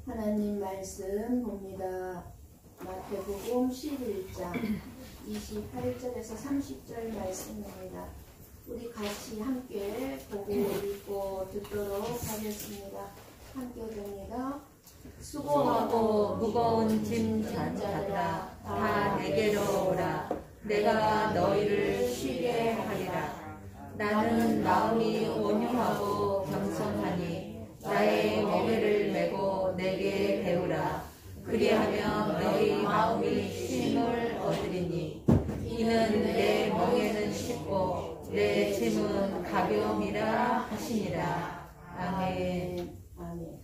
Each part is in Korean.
하나님 말씀 봅니다. 마태복음 11장 28절에서 30절 말씀입니다. 우리 같이 함께 보고 읽고 듣도록 하겠습니다. 함께 됩니다. 수고하고 무거운 짐 잔 자들아 다 내게로 오라. 내가 너희를 쉬게 하리라. 나는 마음이 온유하고 겸손하니 나의 멍에를 메고 내게 배우라. 그리하면 너희 마음이 쉼을 얻으리니 이는 내 멍에는 쉽고 내 짐은 가벼움이라 하시니라. 아멘. 아멘.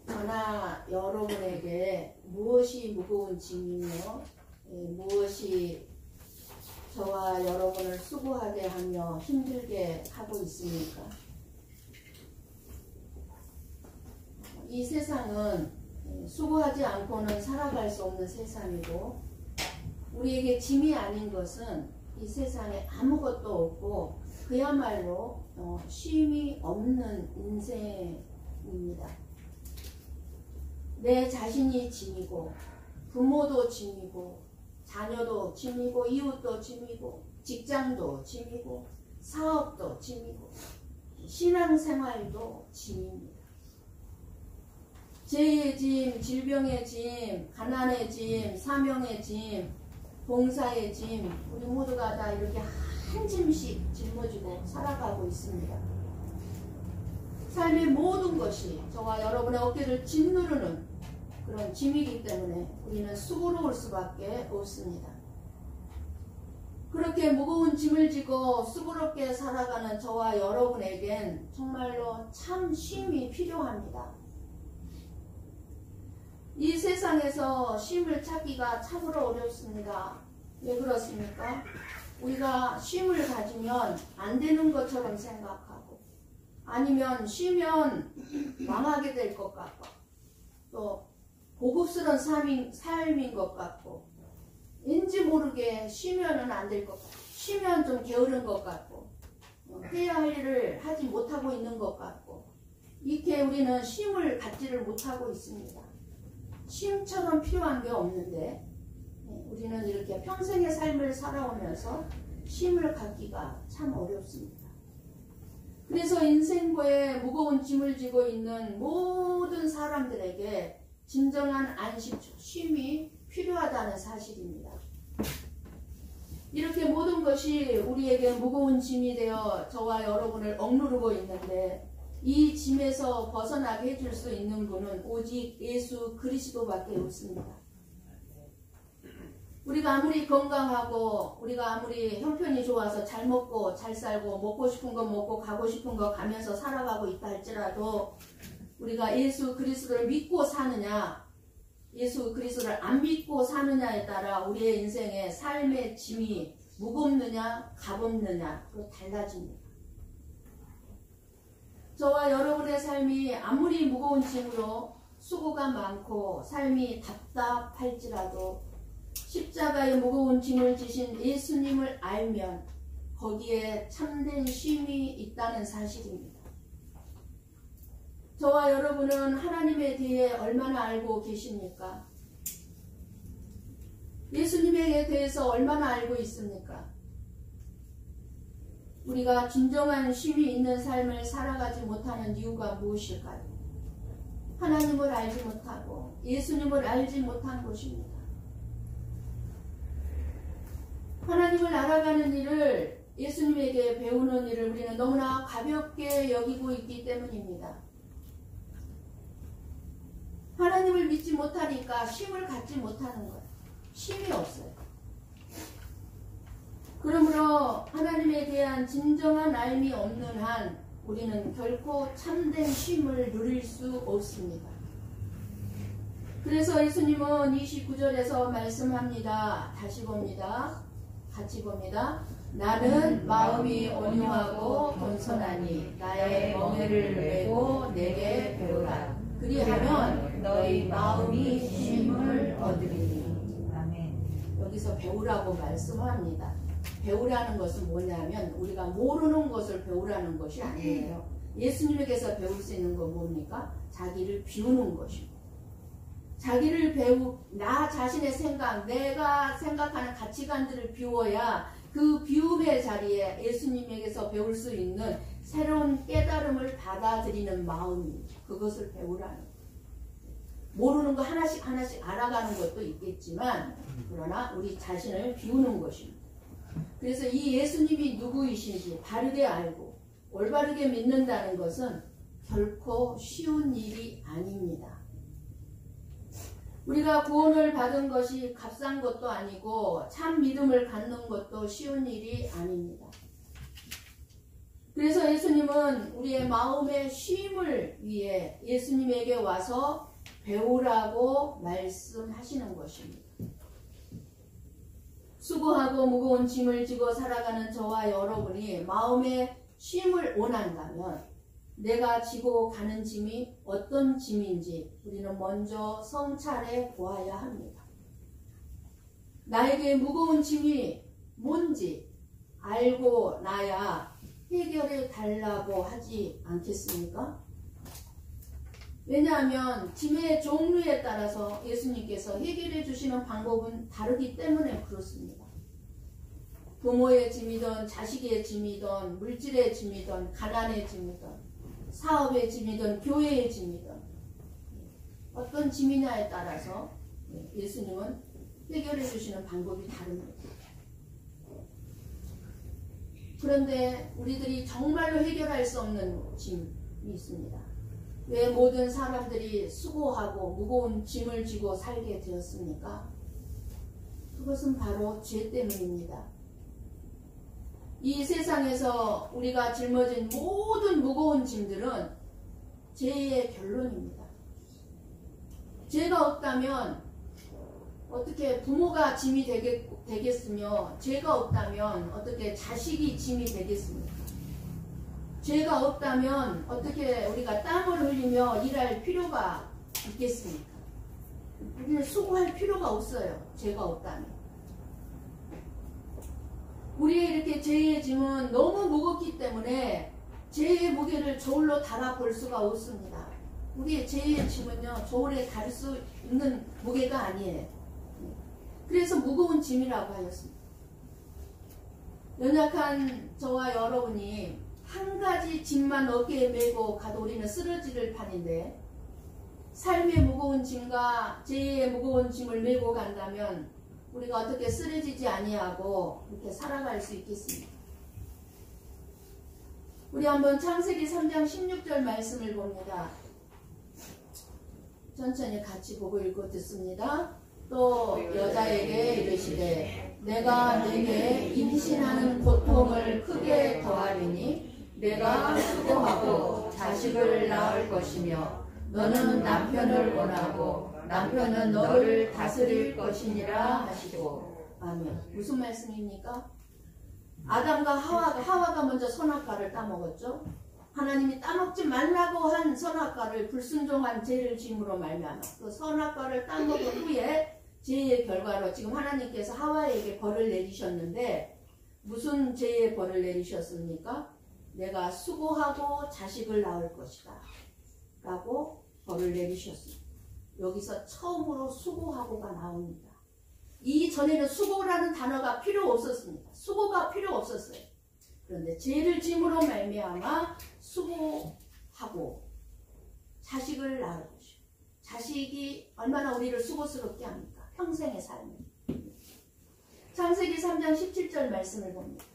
저나 여러분에게 무엇이 무거운 짐이며 무엇이 저와 여러분을 수고하게 하며 힘들게 하고 있습니까? 이 세상은 수고하지 않고는 살아갈 수 없는 세상이고, 우리에게 짐이 아닌 것은 이 세상에 아무것도 없고 그야말로 쉼이 없는 인생입니다. 내 자신이 짐이고, 부모도 짐이고, 자녀도 짐이고, 이웃도 짐이고, 직장도 짐이고, 사업도 짐이고, 신앙생활도 짐입니다. 죄의 짐, 질병의 짐, 가난의 짐, 사명의 짐, 봉사의 짐, 우리 모두가 다 이렇게 한 짐씩 짊어지고 살아가고 있습니다. 삶의 모든 것이 저와 여러분의 어깨를 짓누르는 그런 짐이기 때문에 우리는 수고로울 수밖에 없습니다. 그렇게 무거운 짐을 지고 수고롭게 살아가는 저와 여러분에겐 정말로 참 쉼이 필요합니다. 이 세상에서 쉼을 찾기가 참으로 어렵습니다. 왜 그렇습니까? 우리가 쉼을 가지면 안 되는 것처럼 생각하고, 아니면 쉬면 망하게 될 것 같고, 또 고급스러운 삶인 것 같고, 왠지 모르게 쉬면은 안 될 것 같고, 쉬면 좀 게으른 것 같고, 해야 할 일을 하지 못하고 있는 것 같고, 이렇게 우리는 쉼을 갖지를 못하고 있습니다. 쉼처럼 필요한 게 없는데 우리는 이렇게 평생의 삶을 살아오면서 쉼을 갖기가 참 어렵습니다. 그래서 인생고에 무거운 짐을 지고 있는 모든 사람들에게 진정한 안식, 쉼이 필요하다는 사실입니다. 이렇게 모든 것이 우리에게 무거운 짐이 되어 저와 여러분을 억누르고 있는데, 이 짐에서 벗어나게 해줄 수 있는 분은 오직 예수 그리스도밖에 없습니다. 우리가 아무리 건강하고 우리가 아무리 형편이 좋아서 잘 먹고 잘 살고 먹고 싶은 거 먹고 가고 싶은 거 가면서 살아가고 있다 할지라도, 우리가 예수 그리스도를 믿고 사느냐 예수 그리스도를 안 믿고 사느냐에 따라 우리의 인생의 삶의 짐이 무겁느냐 가볍느냐로 달라집니다. 저와 여러분의 삶이 아무리 무거운 짐으로 수고가 많고 삶이 답답할지라도 십자가의 무거운 짐을 지신 예수님을 알면 거기에 참된 쉼이 있다는 사실입니다. 저와 여러분은 하나님에 대해 얼마나 알고 계십니까? 예수님에 대해서 얼마나 알고 있습니까? 우리가 진정한 쉼이 있는 삶을 살아가지 못하는 이유가 무엇일까요? 하나님을 알지 못하고 예수님을 알지 못한 것입니다. 하나님을 알아가는 일을, 예수님에게 배우는 일을 우리는 너무나 가볍게 여기고 있기 때문입니다. 하나님을 믿지 못하니까 쉼을 갖지 못하는 거예요. 쉼이 없어요. 그러므로 하나님에 대한 진정한 알미 없는 한 우리는 결코 참된 쉼을 누릴 수 없습니다. 그래서 예수님은 29절에서 말씀합니다. 다시 봅니다. 같이 봅니다. 나는 마음이 온유하고 겸손하니 나의 멍에를 메고 내게 배우라. 그리하면 너희 마음이 쉼을 얻으리니. 아멘. 여기서 배우라고 말씀합니다. 배우라는 것은 뭐냐면 우리가 모르는 것을 배우라는 것이 아니에요. 예수님에게서 배울 수 있는 건 뭡니까? 자기를 비우는 것이고, 나 자신의 생각, 내가 생각하는 가치관들을 비워야 그 비움의 자리에 예수님에게서 배울 수 있는 새로운 깨달음을 받아들이는 마음입니다. 그것을 배우라는 거예요. 모르는 거 하나씩 알아가는 것도 있겠지만, 그러나 우리 자신을 비우는 것입니다. 그래서 이 예수님이 누구이신지 바르게 알고 올바르게 믿는다는 것은 결코 쉬운 일이 아닙니다. 우리가 구원을 받은 것이 값싼 것도 아니고 참 믿음을 갖는 것도 쉬운 일이 아닙니다. 그래서 예수님은 우리의 마음의 쉼을 위해 예수님에게 와서 배우라고 말씀하시는 것입니다. 수고하고 무거운 짐을 지고 살아가는 저와 여러분이 마음의 쉼을 원한다면 내가 지고 가는 짐이 어떤 짐인지 우리는 먼저 성찰해 보아야 합니다. 나에게 무거운 짐이 뭔지 알고 나야 해결해 달라고 하지 않겠습니까? 왜냐하면 짐의 종류에 따라서 예수님께서 해결해 주시는 방법은 다르기 때문에 그렇습니다. 부모의 짐이든 자식의 짐이든 물질의 짐이든 가난의 짐이든 사업의 짐이든 교회의 짐이든 어떤 짐이냐에 따라서 예수님은 해결해 주시는 방법이 다릅니다. 그런데 우리들이 정말로 해결할 수 없는 짐이 있습니다. 왜 모든 사람들이 수고하고 무거운 짐을 지고 살게 되었습니까? 그것은 바로 죄 때문입니다. 이 세상에서 우리가 짊어진 모든 무거운 짐들은 죄의 결론입니다. 죄가 없다면 어떻게 부모가 짐이 되겠으며, 죄가 없다면 어떻게 자식이 짐이 되겠습니까? 죄가 없다면 어떻게 우리가 땀을 흘리며 일할 필요가 있겠습니까? 우리는 수고할 필요가 없어요. 죄가 없다면. 우리의 이렇게 죄의 짐은 너무 무겁기 때문에 죄의 무게를 저울로 달아볼 수가 없습니다. 우리의 죄의 짐은요, 저울에 다룰 수 있는 무게가 아니에요. 그래서 무거운 짐이라고 하였습니다. 연약한 저와 여러분이 한 가지 짐만 어깨에 메고 가도 우리는 쓰러질 판인데, 삶의 무거운 짐과 죄의 무거운 짐을 메고 간다면 우리가 어떻게 쓰러지지 아니하고 이렇게 살아갈 수 있겠습니까? 우리 한번 창세기 3장 16절 말씀을 봅니다. 천천히 같이 보고 읽고 듣습니다. 또 여자에게 이르시되 내가 네게 임신하는 고통을 크게 더하리니 내가 수고하고 자식을 낳을 것이며 너는 남편을 원하고 남편은 너를 다스릴 것이니라 하시고. 아멘. 무슨 말씀입니까? 아담과 하와가 먼저 선악과를 따먹었죠. 하나님이 따먹지 말라고 한 선악과를 불순종한 죄를 짐으로 말미암아 그 선악과를 따먹은 후에 죄의 결과로 지금 하나님께서 하와에게 벌을 내리셨는데, 무슨 죄의 벌을 내리셨습니까? 내가 수고하고 자식을 낳을 것이다 라고 벌을 내리셨습니다. 여기서 처음으로 수고하고가 나옵니다. 이전에는 수고라는 단어가 필요 없었습니다. 수고가 필요 없었어요. 그런데 죄를 짐으로 말미암아 수고하고 자식을 낳을 것이고, 자식이 얼마나 우리를 수고스럽게 합니까? 평생의 삶을. 창세기 3장 17절 말씀을 봅니다.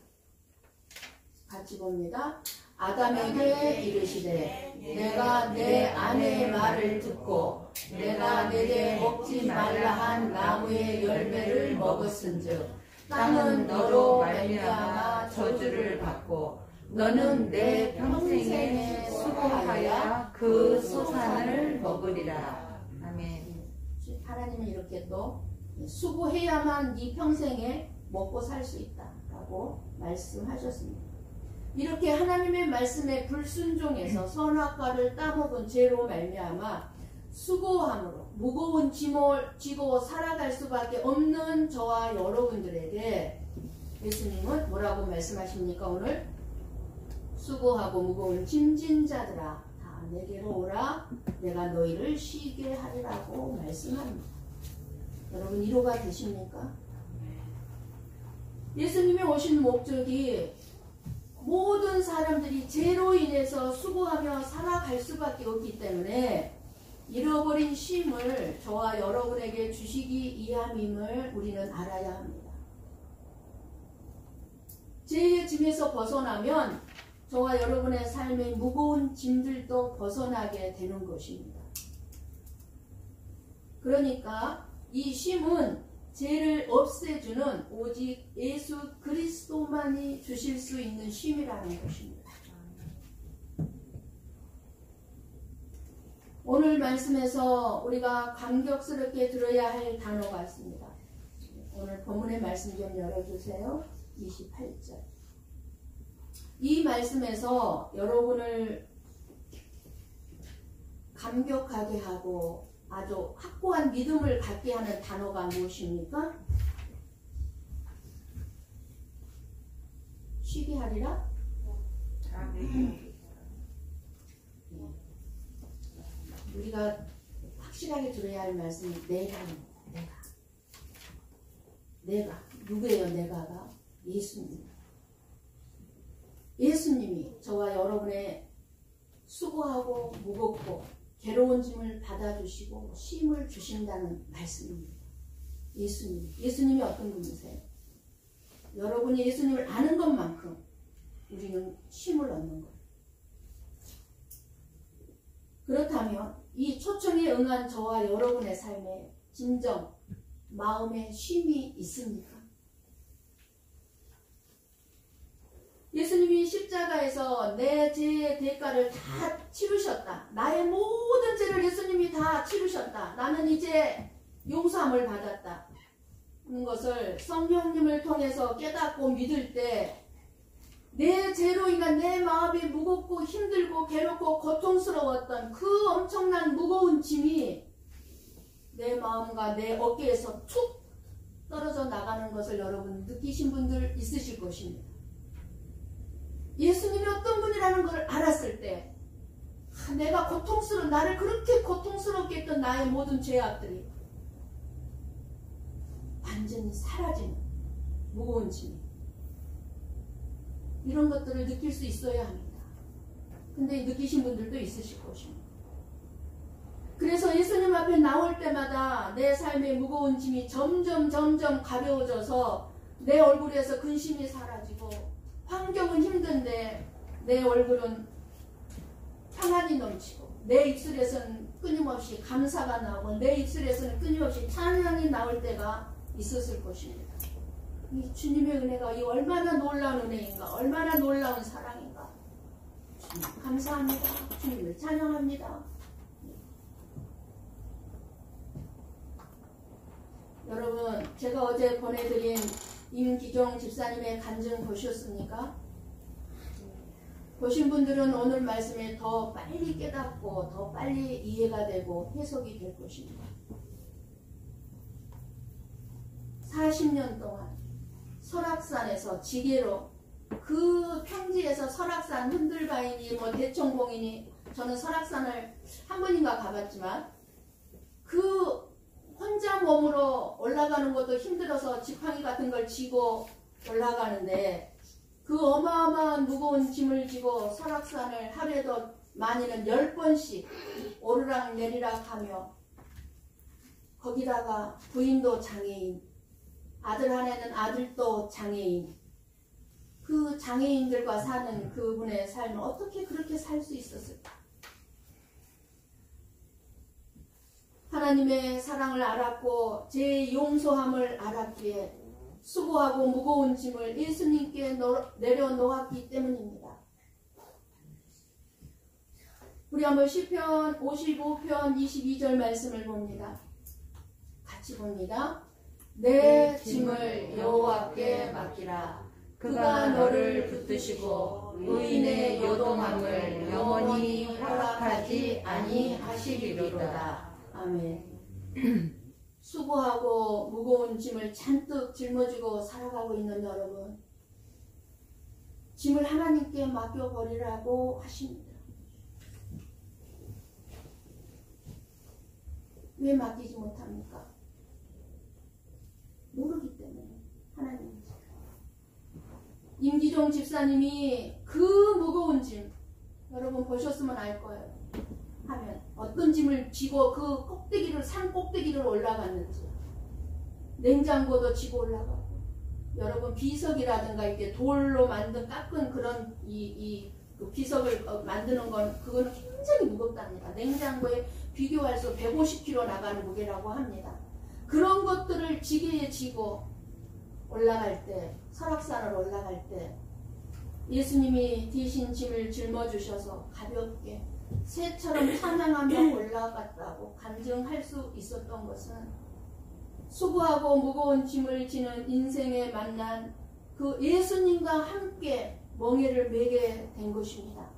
같이 봅니다. 아담에게 이르시되 내가 내 아내의 말을 듣고 내가 내게 먹지 말라 한 나무의 열매를 먹었은즉 땅은 너로 말미암아 저주를 받고 너는 내 평생에 수고하여 그 소산을 먹으리라. 아멘. 하나님은 이렇게 또 수고해야만 네 평생에 먹고 살 수 있다라고 말씀하셨습니다. 이렇게 하나님의 말씀에 불순종해서 선악과를 따먹은 죄로 말미암아 수고함으로 무거운 짐을 지고 살아갈 수밖에 없는 저와 여러분들에게 예수님은 뭐라고 말씀하십니까? 오늘 수고하고 무거운 짐진 자들아 다 내게로 오라. 내가 너희를 쉬게 하리라고 말씀합니다. 여러분 이해가 되십니까? 예수님이 오신 목적이 모든 사람들이 죄로 인해서 수고하며 살아갈 수밖에 없기 때문에 잃어버린 쉼을 저와 여러분에게 주시기 위함임을 우리는 알아야 합니다. 죄의 짐에서 벗어나면 저와 여러분의 삶의 무거운 짐들도 벗어나게 되는 것입니다. 그러니까 이 쉼은 죄를 없애주는 오직 예수 그리스도만이 주실 수 있는 쉼이라는 것입니다. 오늘 말씀에서 우리가 감격스럽게 들어야 할 단어가 있습니다. 오늘 본문의 말씀 좀 열어주세요. 28절. 이 말씀에서 여러분을 감격하게 하고 아주 확고한 믿음을 갖게 하는 단어가 무엇입니까? 쉬게 하리라? 우리가 확실하게 들어야 할 말씀이 내가입니다. 내가. 누구예요? 내가가? 예수님. 예수님이 저와 여러분의 수고하고 무겁고 괴로운 짐을 받아주시고 쉼을 주신다는 말씀입니다. 예수님이 어떤 분이세요? 여러분이 예수님을 아는 것만큼 우리는 쉼을 얻는 거예요. 그렇다면 이 초청에 응한 저와 여러분의 삶에 진정 마음의 쉼이 있습니까? 예수님이 십자가에서 내 죄의 대가를 다 치르셨다. 나의 모든 죄를 예수님이 다 치르셨다. 나는 이제 용서함을 받았다. 는 것을 성령님을 통해서 깨닫고 믿을 때 내 죄로 인한 내 마음이 무겁고 힘들고 괴롭고 고통스러웠던 그 엄청난 무거운 짐이 내 마음과 내 어깨에서 툭 떨어져 나가는 것을 여러분 느끼신 분들 있으실 것입니다. 예수님이 어떤 분이라는 걸 알았을 때 내가 나를 그렇게 고통스럽게 했던 나의 모든 죄악들이 완전히 사라지는 무거운 짐, 이런 것들을 느낄 수 있어야 합니다. 근데 느끼신 분들도 있으실 것입니다. 그래서 예수님 앞에 나올 때마다 내 삶의 무거운 짐이 점점 가벼워져서 내 얼굴에서 근심이 사라지고 환경은 힘든데 내 얼굴은 평안이 넘치고 내 입술에서는 끊임없이 감사가 나오고 내 입술에서는 끊임없이 찬양이 나올 때가 있었을 것입니다. 이 주님의 은혜가 이 얼마나 놀라운 은혜인가, 얼마나 놀라운 사랑인가. 주님 감사합니다. 주님을 찬양합니다. 여러분, 제가 어제 보내드린 임기종 집사님의 간증 보셨습니까? 보신 분들은 오늘 말씀에 더 빨리 깨닫고 더 빨리 이해가 되고 해석이 될 것입니다. 40년 동안 설악산에서 지게로 그 평지에서 설악산 흔들바위니 대청봉이니 저는 설악산을 한 번인가 가봤지만 그 혼자 몸으로 올라가는 것도 힘들어서 지팡이 같은 걸 쥐고 올라가는데 그 어마어마한 무거운 짐을 지고 설악산을 하루에도 많이는 10번씩 오르락 내리락 하며 거기다가 부인도 장애인, 아들 하나는 아들도 장애인, 그 장애인들과 사는 그분의 삶을 어떻게 그렇게 살 수 있었을까? 하나님의 사랑을 알았고 제 용서함을 알았기에 수고하고 무거운 짐을 예수님께 내려놓았기 때문입니다. 우리 한번 시편 55편 22절 말씀을 봅니다. 같이 봅니다. 내 짐을 여호와께 맡기라. 그가 너를 붙드시고 의인의 요동함을 영원히 허락하지 아니하시리로다. 아멘. 수고하고 무거운 짐을 잔뜩 짊어지고 살아가고 있는 여러분, 짐을 하나님께 맡겨버리라고 하십니다. 왜 맡기지 못합니까? 모르기 때문에. 하나님. 임기종 집사님이 그 무거운 짐, 여러분 보셨으면 알 거예요. 하면 어떤 짐을 지고 그 꼭대기를, 산 꼭대기를 올라갔는지, 냉장고도 지고 올라가고, 여러분 비석이라든가 이렇게 돌로 만든 깎은 그런 그 비석을 만드는 건 그거는 굉장히 무겁답니다. 냉장고에 비교할 수 150kg 나가는 무게라고 합니다. 그런 것들을 지게에 지고 올라갈 때, 설악산을 올라갈 때 예수님이 대신 짐을 짊어주셔서 가볍게 새처럼 찬양하며 올라갔다고 간증할 수 있었던 것은 수고하고 무거운 짐을 지는 인생에 만난 그 예수님과 함께 멍에를 매게 된 것입니다.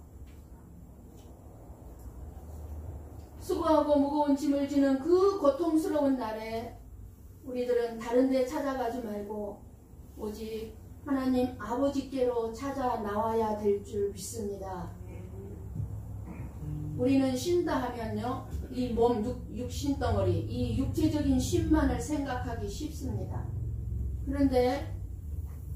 수고하고 무거운 짐을 지는 그 고통스러운 날에 우리들은 다른 데 찾아가지 말고 오직 하나님 아버지께로 찾아 나와야 될 줄 믿습니다. 우리는 쉰다 하면요, 이 몸, 육신덩어리, 이 육체적인 쉼만을 생각하기 쉽습니다. 그런데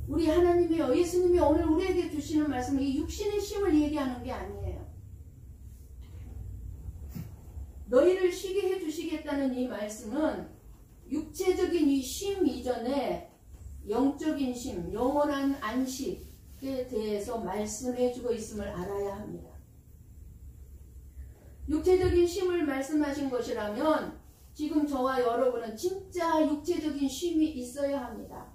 우리 하나님이, 예수님이 오늘 우리에게 주시는 말씀은 이 육신의 쉼을 얘기하는 게 아니에요. 너희를 쉬게 해주시겠다는 이 말씀은 육체적인 이 쉼 이전에 영적인 쉼, 영원한 안식에 대해서 말씀해주고 있음을 알아야 합니다. 육체적인 쉼을 말씀하신 것이라면 지금 저와 여러분은 진짜 육체적인 쉼이 있어야 합니다.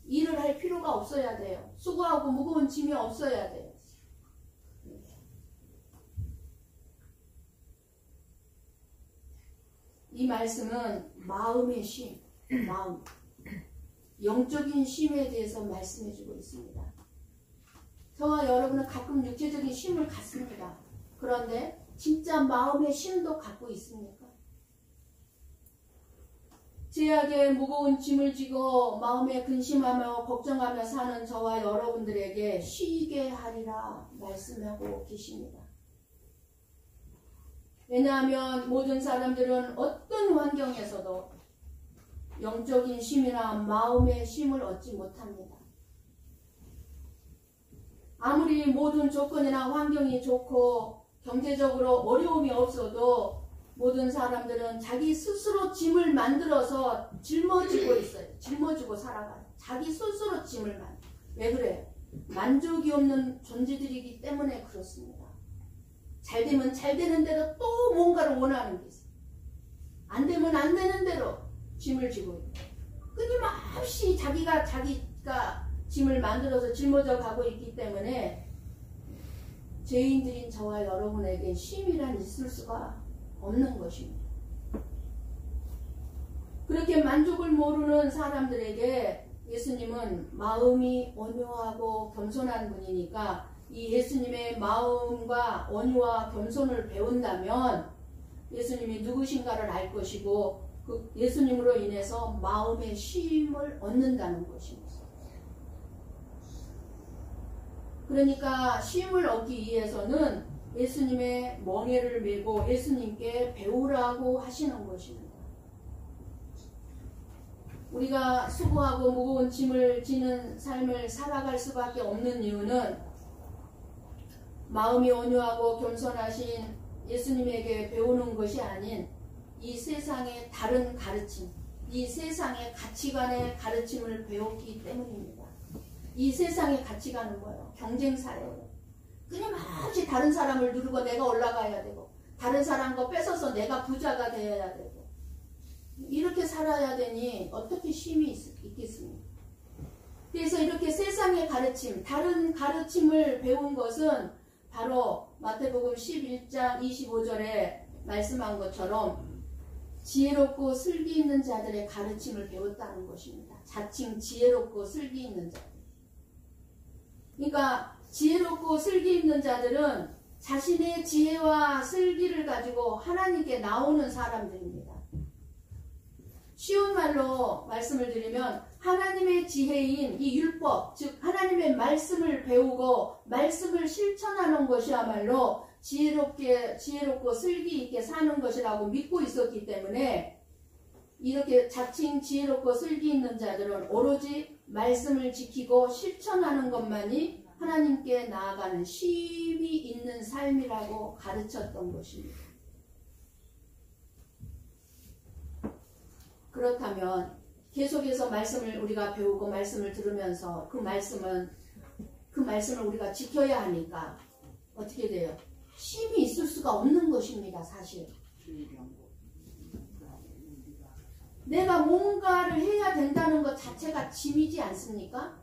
일을 할 필요가 없어야 돼요. 수고하고 무거운 짐이 없어야 돼요. 이 말씀은 마음의 쉼, 마음, 영적인 쉼에 대해서 말씀해주고 있습니다. 저와 여러분은 가끔 육체적인 쉼을 갖습니다. 그런데 진짜 마음의 쉼도 갖고 있습니까? 죄악의 무거운 짐을 지고 마음에 근심하며 걱정하며 사는 저와 여러분들에게 쉬게 하리라 말씀하고 계십니다. 왜냐하면 모든 사람들은 어떤 환경에서도 영적인 쉼이나 마음의 쉼을 얻지 못합니다. 아무리 모든 조건이나 환경이 좋고 경제적으로 어려움이 없어도 모든 사람들은 자기 스스로 짐을 만들어서 짊어지고 있어요. 짊어지고 살아가요. 자기 스스로 짐을 만들어요. 왜 그래요? 만족이 없는 존재들이기 때문에 그렇습니다. 잘 되면 잘 되는 대로 또 뭔가를 원하는 게 있어요. 안 되면 안 되는 대로 짐을 지고 있고, 끊임없이 자기가 짐을 만들어서 짊어져 가고 있기 때문에 죄인들인 저와 여러분에게 쉼이란 있을 수가 없는 것입니다. 그렇게 만족을 모르는 사람들에게 예수님은 마음이 온유하고 겸손한 분이니까 이 예수님의 마음과 온유와 겸손을 배운다면 예수님이 누구신가를 알 것이고 그 예수님으로 인해서 마음의 쉼을 얻는다는 것입니다. 그러니까 쉼을 얻기 위해서는 예수님의 멍에를 메고 예수님께 배우라고 하시는 것입니다. 우리가 수고하고 무거운 짐을 지는 삶을 살아갈 수밖에 없는 이유는 마음이 온유하고 겸손하신 예수님에게 배우는 것이 아닌 이 세상의 다른 가르침, 이 세상의 가치관의 가르침을 배웠기 때문입니다. 이 세상의 가치관은 뭐예요? 경쟁사예요. 끊임없이 다른 사람을 누르고 내가 올라가야 되고 다른 사람 거 뺏어서 내가 부자가 되어야 되고 이렇게 살아야 되니 어떻게 쉼이 있겠습니까? 그래서 이렇게 세상의 가르침, 다른 가르침을 배운 것은 바로 마태복음 11장 25절에 말씀한 것처럼 지혜롭고 슬기 있는 자들의 가르침을 배웠다는 것입니다. 자칭 지혜롭고 슬기 있는 자들. 그러니까 지혜롭고 슬기 있는 자들은 자신의 지혜와 슬기를 가지고 하나님께 나오는 사람들입니다. 쉬운 말로 말씀을 드리면 하나님의 지혜인 이 율법, 즉 하나님의 말씀을 배우고 말씀을 실천하는 것이야말로 지혜롭고 슬기 있게 사는 것이라고 믿고 있었기 때문에 이렇게 자칭 지혜롭고 슬기 있는 자들은 오로지 말씀을 지키고 실천하는 것만이 하나님께 나아가는 쉼이 있는 삶이라고 가르쳤던 것입니다. 그렇다면 계속해서 말씀을 우리가 배우고 말씀을 들으면서 그 말씀을 우리가 지켜야 하니까 어떻게 돼요? 쉼이 있을 수가 없는 것입니다. 사실 내가 뭔가를 해야 된다는 것 자체가 짐이지 않습니까?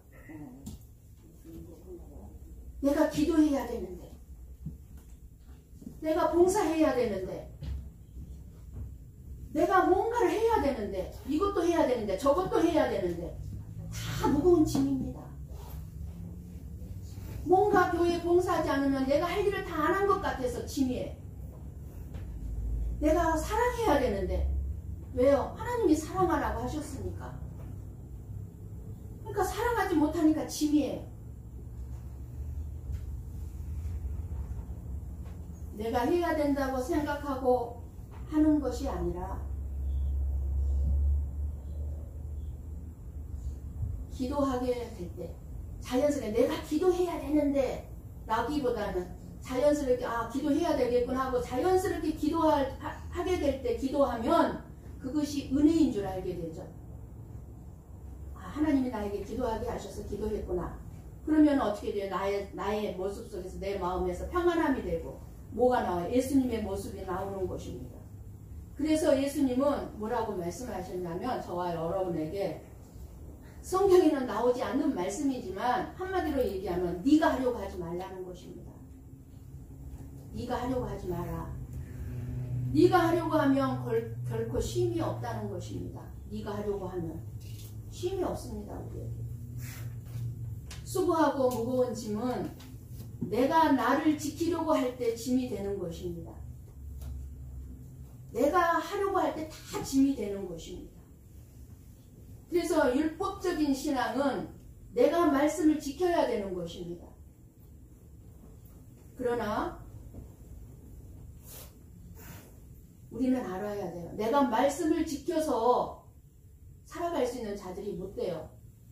내가 기도해야 되는데, 내가 봉사해야 되는데, 내가 뭔가를 해야 되는데, 이것도 해야 되는데, 저것도 해야 되는데, 다 무거운 짐입니다. 뭔가 교회에 봉사하지 않으면 내가 할 일을 다 안 한 것 같아서 짐이에요. 내가 사랑해야 되는데, 왜요? 하나님이 사랑하라고 하셨으니까. 그러니까 사랑하지 못하니까 짐이에요. 내가 해야 된다고 생각하고 하는 것이 아니라 기도하게 될 때 자연스럽게 내가 기도해야 되는데 라기보다는 자연스럽게 기도해야 되겠구나 하고 자연스럽게 기도하게 될 때 기도하면 그것이 은혜인 줄 알게 되죠. 하나님이 나에게 기도하게 하셔서 기도했구나. 그러면 어떻게 돼요? 나의 모습 속에서 내 마음에서 평안함이 되고 뭐가 나와요? 예수님의 모습이 나오는 것입니다. 그래서 예수님은 뭐라고 말씀하셨냐면 저와 여러분에게 성경에는 나오지 않는 말씀이지만 한마디로 얘기하면 네가 하려고 하지 말라는 것입니다. 네가 하려고 하지 마라. 네가 하려고 하면 결코 쉼이 없다는 것입니다. 네가 하려고 하면 쉼이 없습니다. 우리에게. 수고하고 무거운 짐은 내가 나를 지키려고 할 때 짐이 되는 것입니다. 내가 하려고 할 때 다 짐이 되는 것입니다. 그래서 율법적인 신앙은 내가 말씀을 지켜야 되는 것입니다. 그러나 우리는 알아야 돼요. 내가 말씀을 지켜서 살아갈 수 있는 자들이 못 돼요.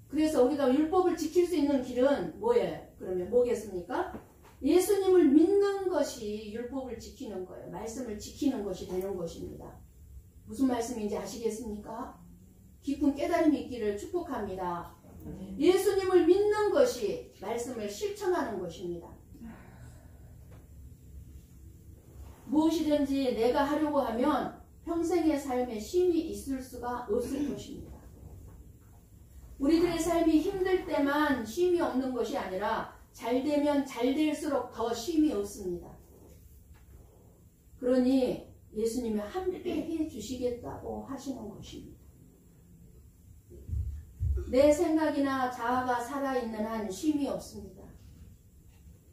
그래서 우리가 율법을 지킬 수 있는 길은 뭐예요? 그러면 뭐겠습니까? 예수님을 믿는 것이 율법을 지키는 거예요. 말씀을 지키는 것이 되는 것입니다. 무슨 말씀인지 아시겠습니까? 깊은 깨달음이 있기를 축복합니다. 예수님을 믿는 것이 말씀을 실천하는 것입니다. 무엇이든지 내가 하려고 하면 평생의 삶에 쉼이 있을 수가 없을 것입니다. 우리들의 삶이 힘들 때만 쉼이 없는 것이 아니라 잘 되면 잘 될수록 더 쉼이 없습니다. 그러니 예수님이 함께 해주시겠다고 하시는 것입니다. 내 생각이나 자아가 살아있는 한 쉼이 없습니다.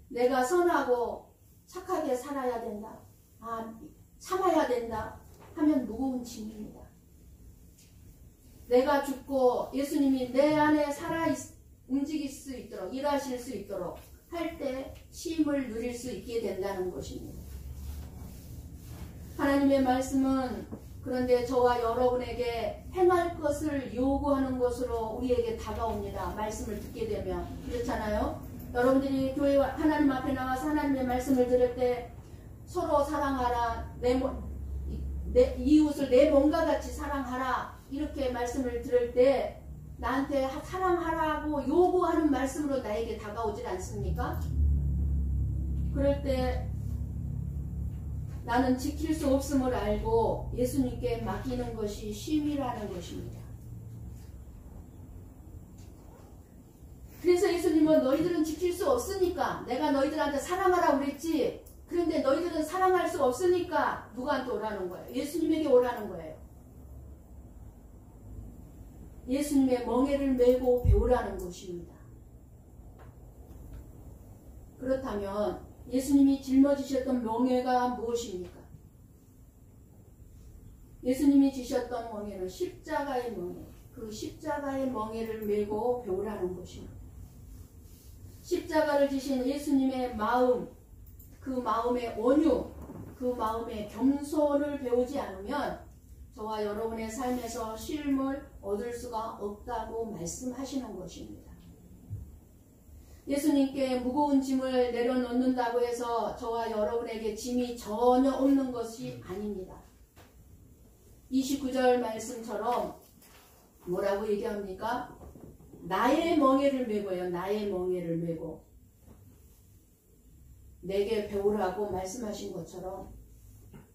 내가 선하고 착하게 살아야 된다. 참아야 된다 하면 무거운 짐입니다. 내가 죽고 예수님이 내 안에 움직일 수 있도록 일하실 수 있도록 할 때 쉼을 누릴 수 있게 된다는 것입니다. 하나님의 말씀은 그런데 저와 여러분에게 행할 것을 요구하는 것으로 우리에게 다가옵니다. 말씀을 듣게 되면 그렇잖아요. 여러분들이 교회 하나님 앞에 나와서 하나님의 말씀을 들을 때 서로 사랑하라, 내 이웃을 내 몸과 같이 사랑하라 이렇게 말씀을 들을 때 나한테 사랑하라고 요구하는 말씀으로 나에게 다가오질 않습니까? 그럴 때 나는 지킬 수 없음을 알고 예수님께 맡기는 것이 쉼이라는 것입니다. 그래서 예수님은 너희들은 지킬 수 없으니까 내가 너희들한테 사랑하라고 그랬지. 그런데 너희들은 사랑할 수 없으니까 누구한테 오라는 거예요? 예수님에게 오라는 거예요. 예수님의 멍에를 메고 배우라는 것입니다. 그렇다면 예수님이 짊어지셨던 멍에가 무엇입니까? 예수님이 지셨던 멍에는 십자가의 멍에, 그 십자가의 멍에를 메고 배우라는 것입니다. 십자가를 지신 예수님의 마음, 그 마음의 온유, 그 마음의 겸손을 배우지 않으면 저와 여러분의 삶에서 쉼을 얻을 수가 없다고 말씀하시는 것입니다. 예수님께 무거운 짐을 내려놓는다고 해서 저와 여러분에게 짐이 전혀 없는 것이 아닙니다. 29절 말씀처럼 뭐라고 얘기합니까? 나의 멍에를 메고요. 나의 멍에를 메고 내게 배우라고 말씀하신 것처럼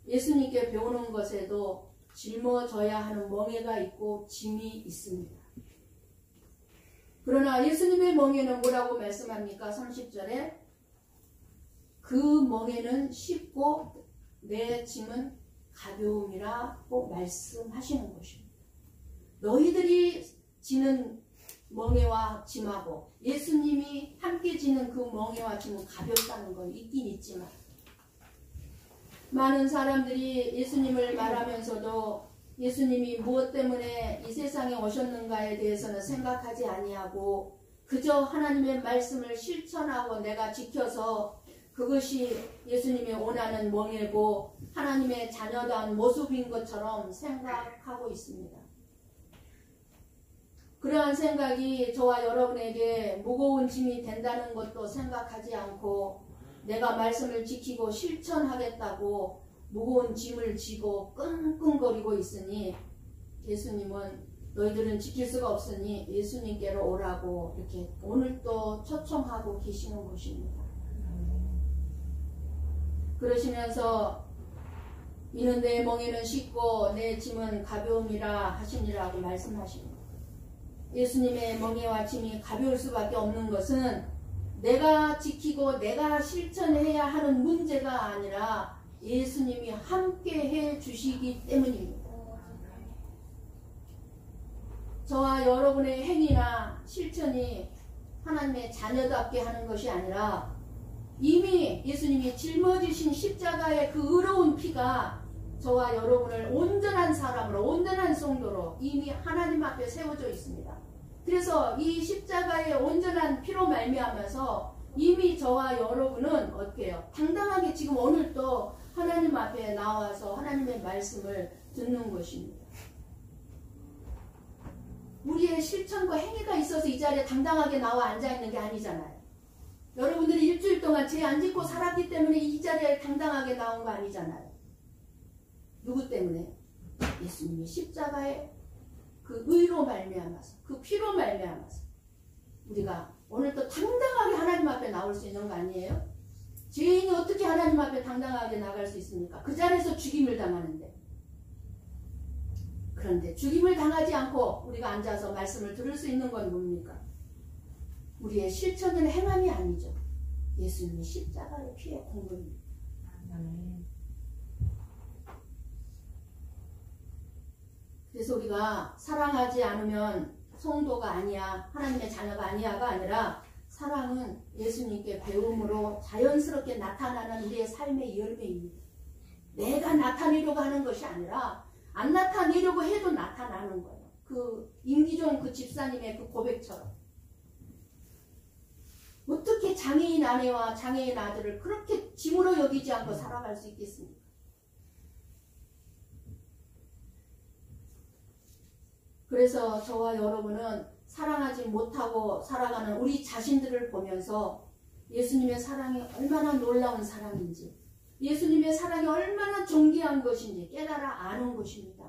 예수님께 배우는 것에도 짊어져야 하는 멍에가 있고 짐이 있습니다. 그러나 예수님의 멍에는 뭐라고 말씀합니까? 30절에 그 멍에는 쉽고 내 짐은 가벼움이라고 말씀하시는 것입니다. 너희들이 지는 멍에와 짐하고 예수님이 함께 지는 그 멍에와 짐은 가볍다는 건 있긴 있지만 많은 사람들이 예수님을 말하면서도 예수님이 무엇 때문에 이 세상에 오셨는가에 대해서는 생각하지 아니하고 그저 하나님의 말씀을 실천하고 내가 지켜서 그것이 예수님이 원하는 멍에고 하나님의 자녀다운 모습인 것처럼 생각하고 있습니다. 그러한 생각이 저와 여러분에게 무거운 짐이 된다는 것도 생각하지 않고 내가 말씀을 지키고 실천하겠다고 무거운 짐을 지고 끙끙거리고 있으니 예수님은 너희들은 지킬 수가 없으니 예수님께로 오라고 이렇게 오늘도 초청하고 계시는 것입니다. 그러시면서 이는 내 멍에는 쉽고 내 짐은 가벼움이라 하시니라고 말씀하십니다. 예수님의 멍에와 짐이 가벼울 수밖에 없는 것은 내가 지키고 내가 실천해야 하는 문제가 아니라 예수님이 함께 해 주시기 때문입니다. 저와 여러분의 행위나 실천이 하나님의 자녀답게 하는 것이 아니라 이미 예수님이 짊어지신 십자가의 그 의로운 피가 저와 여러분을 온전한 사람으로 온전한 성도로 이미 하나님 앞에 세워져 있습니다. 그래서 이 십자가의 온전한 피로 말미암아서 이미 저와 여러분은 어떻게 해요? 당당하게 지금 오늘 또 하나님 앞에 나와서 하나님의 말씀을 듣는 것입니다. 우리의 실천과 행위가 있어서 이 자리에 당당하게 나와 앉아있는 게 아니잖아요. 여러분들이 일주일 동안 죄 안 짓고 살았기 때문에 이 자리에 당당하게 나온 거 아니잖아요. 누구 때문에? 예수님의 십자가의 그 의로 말미암아서 그 피로 말미암아서 우리가 오늘 또 당당하게 하나님 앞에 나올 수 있는 거 아니에요? 죄인이 어떻게 하나님 앞에 당당하게 나갈 수 있습니까? 그 자리에서 죽임을 당하는데. 그런데 죽임을 당하지 않고 우리가 앉아서 말씀을 들을 수 있는 건 뭡니까? 우리의 실천은 행함이 아니죠. 예수님의 십자가의 피의 공로입니다. 그래서 우리가 사랑하지 않으면 성도가 아니야, 하나님의 자녀가 아니야가 아니라 사랑은 예수님께 배움으로 자연스럽게 나타나는 우리의 삶의 열매입니다. 내가 나타내려고 하는 것이 아니라 안 나타내려고 해도 나타나는 거예요. 그 임기종 그 집사님의 그 고백처럼. 어떻게 장애인 아내와 장애인 아들을 그렇게 짐으로 여기지 않고 살아갈 수 있겠습니까? 그래서 저와 여러분은 사랑하지 못하고 살아가는 우리 자신들을 보면서 예수님의 사랑이 얼마나 놀라운 사랑인지, 예수님의 사랑이 얼마나 존귀한 것인지 깨달아 아는 것입니다.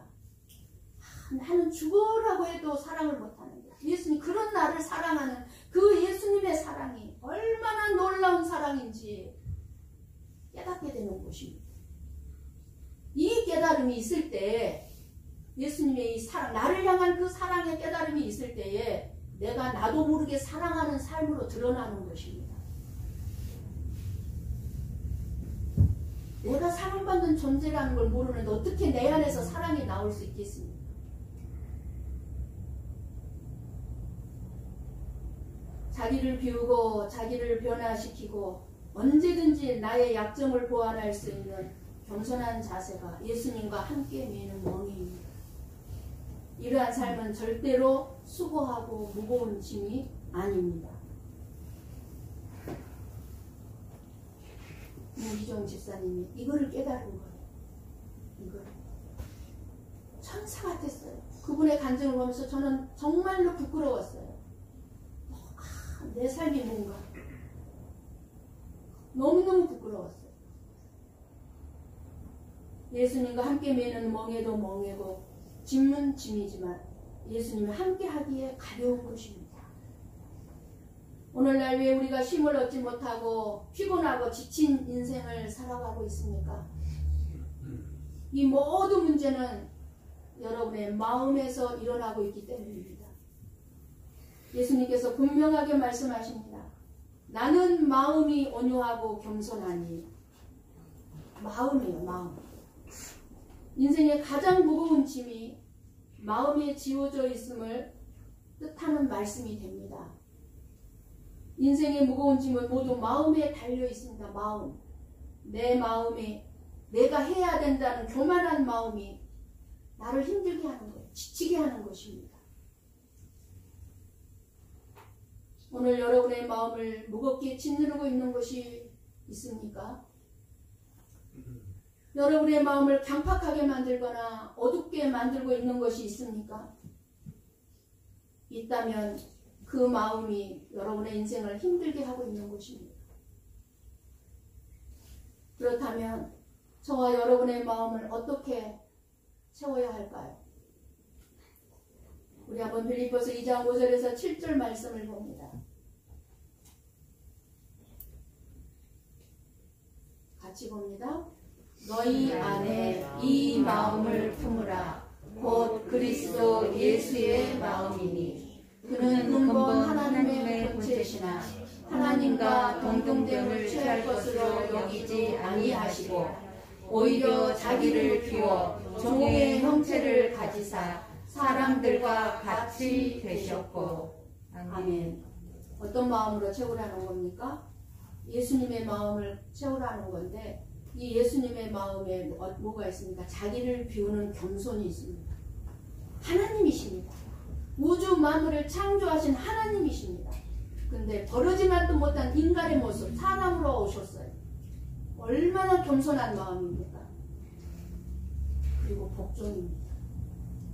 나는 죽으라고 해도 사랑을 못하는데 예수님 그런 나를 사랑하는 그 예수님의 사랑이 얼마나 놀라운 사랑인지 깨닫게 되는 것입니다. 이 깨달음이 있을 때 예수님의 이 사랑, 나를 향한 그 사랑의 깨달음이 있을 때에 내가 나도 모르게 사랑하는 삶으로 드러나는 것입니다. 내가 사랑받는 존재라는 걸 모르는데 어떻게 내 안에서 사랑이 나올 수 있겠습니까? 자기를 비우고 자기를 변화시키고 언제든지 나의 약점을 보완할 수 있는 겸손한 자세가 예수님과 함께 매는 멍에입니다. 이러한 삶은 절대로 수고하고 무거운 짐이 아닙니다. 문기종 집사님이 이거를 깨달은 거예요. 이거를. 천사 같았어요. 그분의 간증을 보면서 저는 정말로 부끄러웠어요. 내 삶이 뭔가. 너무너무 부끄러웠어요. 예수님과 함께 매는 멍에도 멍에고 짐은 짐이지만 예수님이 함께 하기에 가벼운 것입니다. 오늘날 왜 우리가 쉼을 얻지 못하고 피곤하고 지친 인생을 살아가고 있습니까? 이 모든 문제는 여러분의 마음에서 일어나고 있기 때문입니다. 예수님께서 분명하게 말씀하십니다. 나는 마음이 온유하고 겸손하니. 마음이에요, 마음. 인생의 가장 무거운 짐이 마음에 지워져 있음을 뜻하는 말씀이 됩니다. 인생의 무거운 짐은 모두 마음에 달려 있습니다. 마음. 내 마음이 내가 해야 된다는 교만한 마음이 나를 힘들게 하는 거예요. 지치게 하는 것입니다. 오늘 여러분의 마음을 무겁게 짓누르고 있는 것이 있습니까? 여러분의 마음을 강팍하게 만들거나 어둡게 만들고 있는 것이 있습니까? 있다면 그 마음이 여러분의 인생을 힘들게 하고 있는 것입니다. 그렇다면 저와 여러분의 마음을 어떻게 채워야 할까요? 우리 한번 빌립보서 2장 5절에서 7절 말씀을 봅니다. 같이 봅니다. 너희 안에 이 마음을 품으라. 곧 그리스도 예수의 마음이니 그는 근본 하나님의 본체시나 하나님과 동등됨을 취할 것으로 여기지 아니하시고 오히려 자기를 비워 종의 형체를 가지사 사람들과 같이 되셨고. 아멘. 어떤 마음으로 채우라는 겁니까? 예수님의 마음을 채우라는 건데 이 예수님의 마음에 뭐가 있습니까? 자기를 비우는 겸손이 있습니다. 하나님이십니다. 우주 만물을 창조하신 하나님이십니다. 근데 버러지만도 못한 인간의 모습, 사람으로 오셨어요. 얼마나 겸손한 마음입니까? 그리고 복종입니다.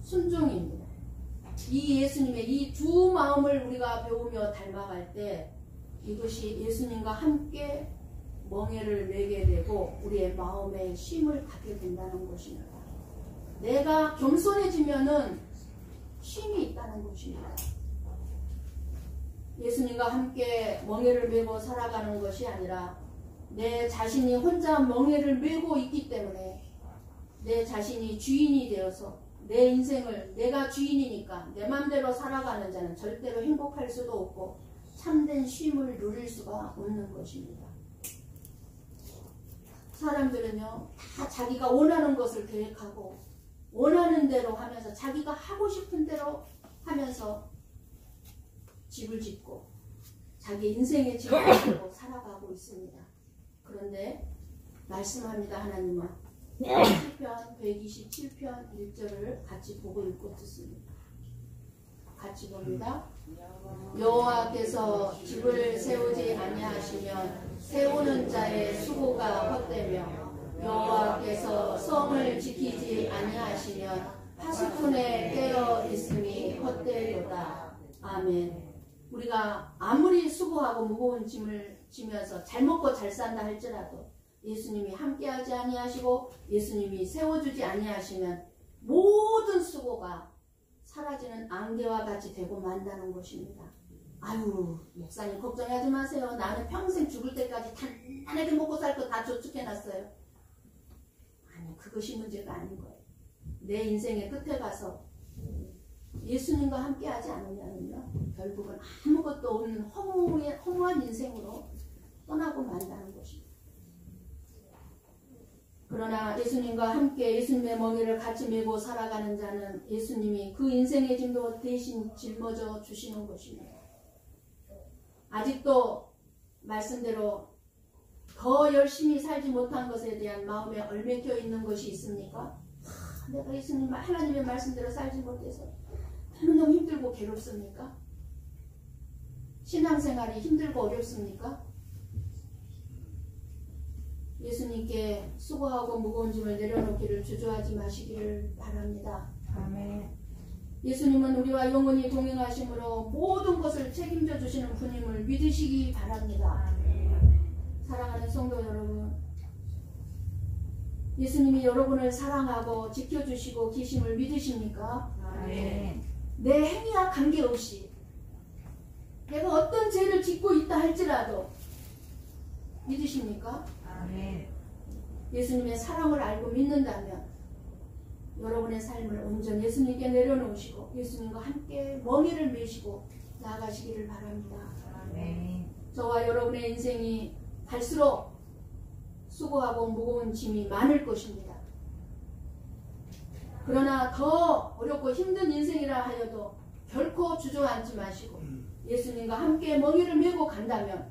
순종입니다. 이 예수님의 이 두 마음을 우리가 배우며 닮아갈 때 이것이 예수님과 함께 멍에를 매게 되고 우리의 마음에 쉼을 갖게 된다는 것입니다. 내가 겸손해지면은 쉼이 있다는 것입니다. 예수님과 함께 멍에를 메고 살아가는 것이 아니라 내 자신이 혼자 멍에를 메고 있기 때문에 내 자신이 주인이 되어서 내 인생을 내가 주인이니까 내 맘대로 살아가는 자는 절대로 행복할 수도 없고 참된 쉼을 누릴 수가 없는 것입니다. 사람들은요 다 자기가 원하는 것을 계획하고 원하는 대로 하면서 자기가 하고 싶은 대로 하면서 집을 짓고 자기 인생의 집을 짓고 살아가고 있습니다. 그런데 말씀합니다. 하나님은 시편 127편 1절을 같이 보고 읽고 듣습니다. 같이 봅니다. 여호와께서 집을 세우지 아니하시면 세우는 자의 수고가 헛되며 여호와께서 성을 지키지 아니하시면 파수꾼의 깨어 있음이 헛되도다. 아멘. 우리가 아무리 수고하고 무거운 짐을 지면서 잘 먹고 잘 산다 할지라도 예수님이 함께하지 아니하시고 예수님이 세워주지 아니하시면 모든 수고가 사라지는 안개와 같이 되고 만다는 것입니다. 아유 목사님 걱정하지 마세요. 나는 평생 죽을 때까지 단단하게 먹고 살 거 다 저축해놨어요. 아니 그것이 문제가 아닌 거예요. 내 인생의 끝에 가서 예수님과 함께하지 않으면요 결국은 아무것도 없는 허무한 인생으로 떠나고 만다는 것입니다. 그러나 예수님과 함께 예수님의 멍에를 같이 메고 살아가는 자는 예수님이 그 인생의 짐도 대신 짊어져 주시는 것입니다. 아직도 말씀대로 더 열심히 살지 못한 것에 대한 마음에 얽매여 있는 것이 있습니까? 내가 예수님 하나님의 말씀대로 살지 못해서 너무 힘들고 괴롭습니까? 신앙생활이 힘들고 어렵습니까? 예수님께 수고하고 무거운 짐을 내려놓기를 주저하지 마시기를 바랍니다. 아멘. 예수님은 우리와 영원히 동행하심으로 모든 것을 책임져 주시는 분임을 믿으시기 바랍니다. 사랑하는 성도 여러분, 예수님이 여러분을 사랑하고 지켜주시고 계심을 믿으십니까? 아멘. 내 행위와 관계없이 내가 어떤 죄를 짓고 있다 할지라도 믿으십니까? 아멘. 예수님의 사랑을 알고 믿는다면 여러분의 삶을 온전히 예수님께 내려놓으시고 예수님과 함께 멍에를 메시고 나아가시기를 바랍니다. 아멘. 저와 여러분의 인생이 갈수록 수고하고 무거운 짐이 많을 것입니다. 그러나 더 어렵고 힘든 인생이라 하여도 결코 주저앉지 마시고 예수님과 함께 멍에를 메고 간다면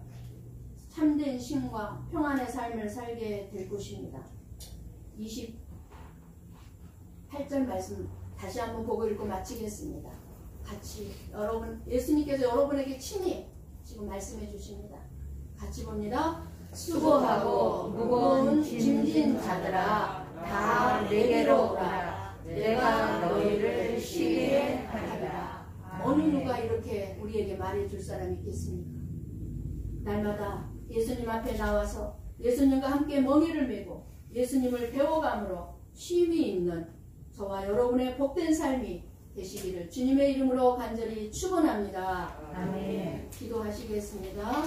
참된 쉼과 평안의 삶을 살게 될 것입니다. 28절 말씀 다시 한번 보고 읽고 마치겠습니다. 같이 예수님께서 여러분에게 친히 지금 말씀해 주십니다. 같이 봅니다. 수고하고 무거운 짐진 자들아 다 내게로 오라. 내가 너희를 쉬게 하리라. 어느 누가 이렇게 우리에게 말해줄 사람이 있겠습니까? 날마다 예수님 앞에 나와서 예수님과 함께 멍에를 메고 예수님을 배워감으로 쉼이 있는 저와 여러분의 복된 삶이 되시기를 주님의 이름으로 간절히 축원합니다. 아멘. 기도하시겠습니다.